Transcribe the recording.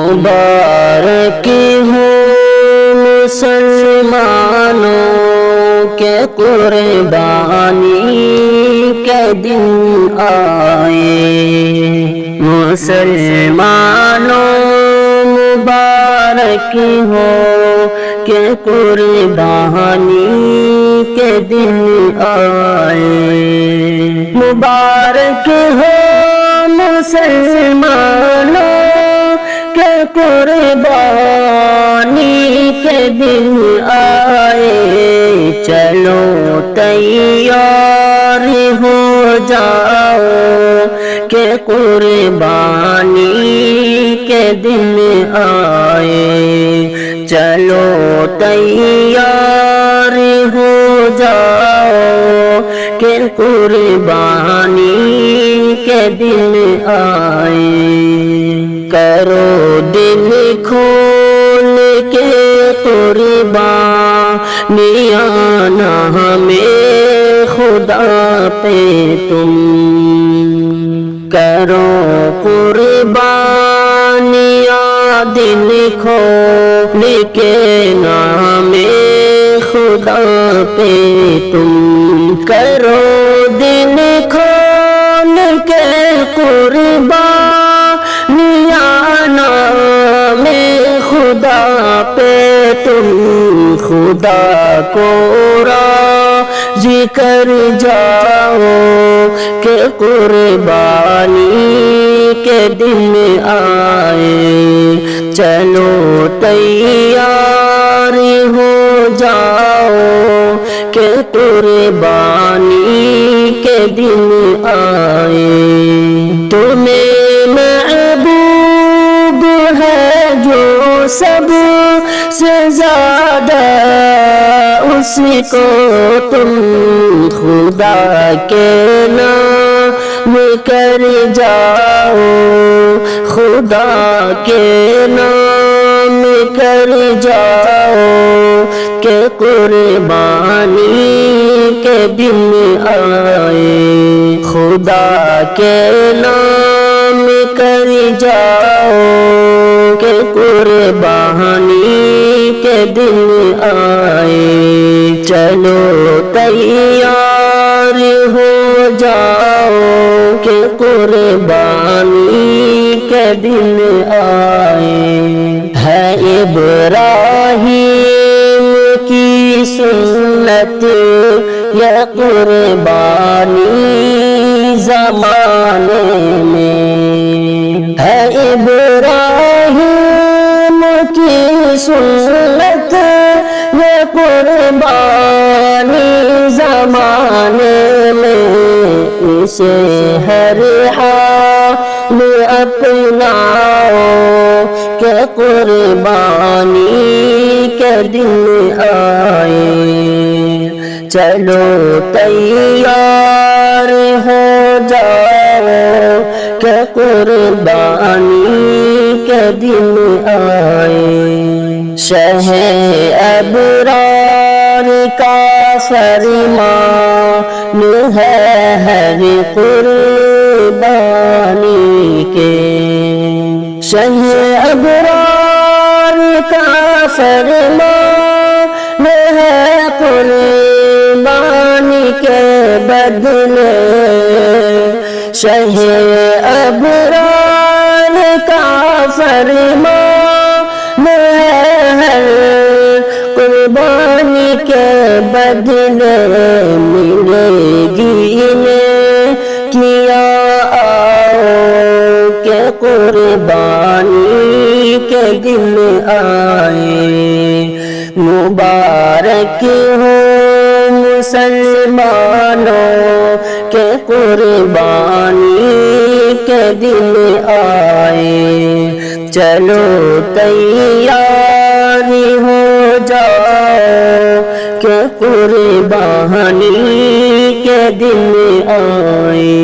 मुबारक हो मुसलमानों के कुर्बानी के दिन आए। मुसलमानों मुबारक हो के कुर्बानी के दिन आए। मुबारक हो मुसलमानों के कुर्बानी के दिन आए। चलो तैयार हो जाओ के कुर्बानी के दिन आए। चलो तैयार हो जाओ के कुर्बानी के दिन आए। करो दिल खोल के कुर्बानियाँ ना हमें खुदा पे तुम। करो कुर्बानियाँ दिल खोल के नामे खुदा पे तुम। करो दिल खोल के कुर्बानियाँ नामे खुदा पे तुम। खुदा को राज़ी कर जाओ के कुर्बानी के दिन आए। चलो तैयार हो जाओ के कुर्बानी के दिन आए। तुम्हें महबूब है जो सब से ज्यादा, उसको तुम खुदा के नाम कर जाओ। खुदा के नाम कर जाओ के कुर्बानी के दिन आए। खुदा के नाम कर जाओ के कुर्बानी के दिन आए। चलो तैयार हो जाओ के कुर्बानी के दिन आए। है इब्राहीम की सुन्नत या कुर्बानी ज़माने में। है इब्राहीम की सुन्नत ये कुर्बानी ज़माने में। इसे हर हाल अपनाओ के कुर्बानी के दिन आए। चलो तैयार हो जाओ के कुर्बानी के दिन आए। शहे अबरार का फरमान है हर कुर्बानी के। शहे अबरार का फरमान है कुर्बानी के बदले। शहे अबरार का फरमान है कुर्बानी के बदले। मिलेगी इन्हें किया आओ के कुर्बानी के दिन आए। मुबारक हो मुसलमानों के कुर्बानी के दिन आए। चलो तैयार हो जाओ के कुर्बानी के दिन आए।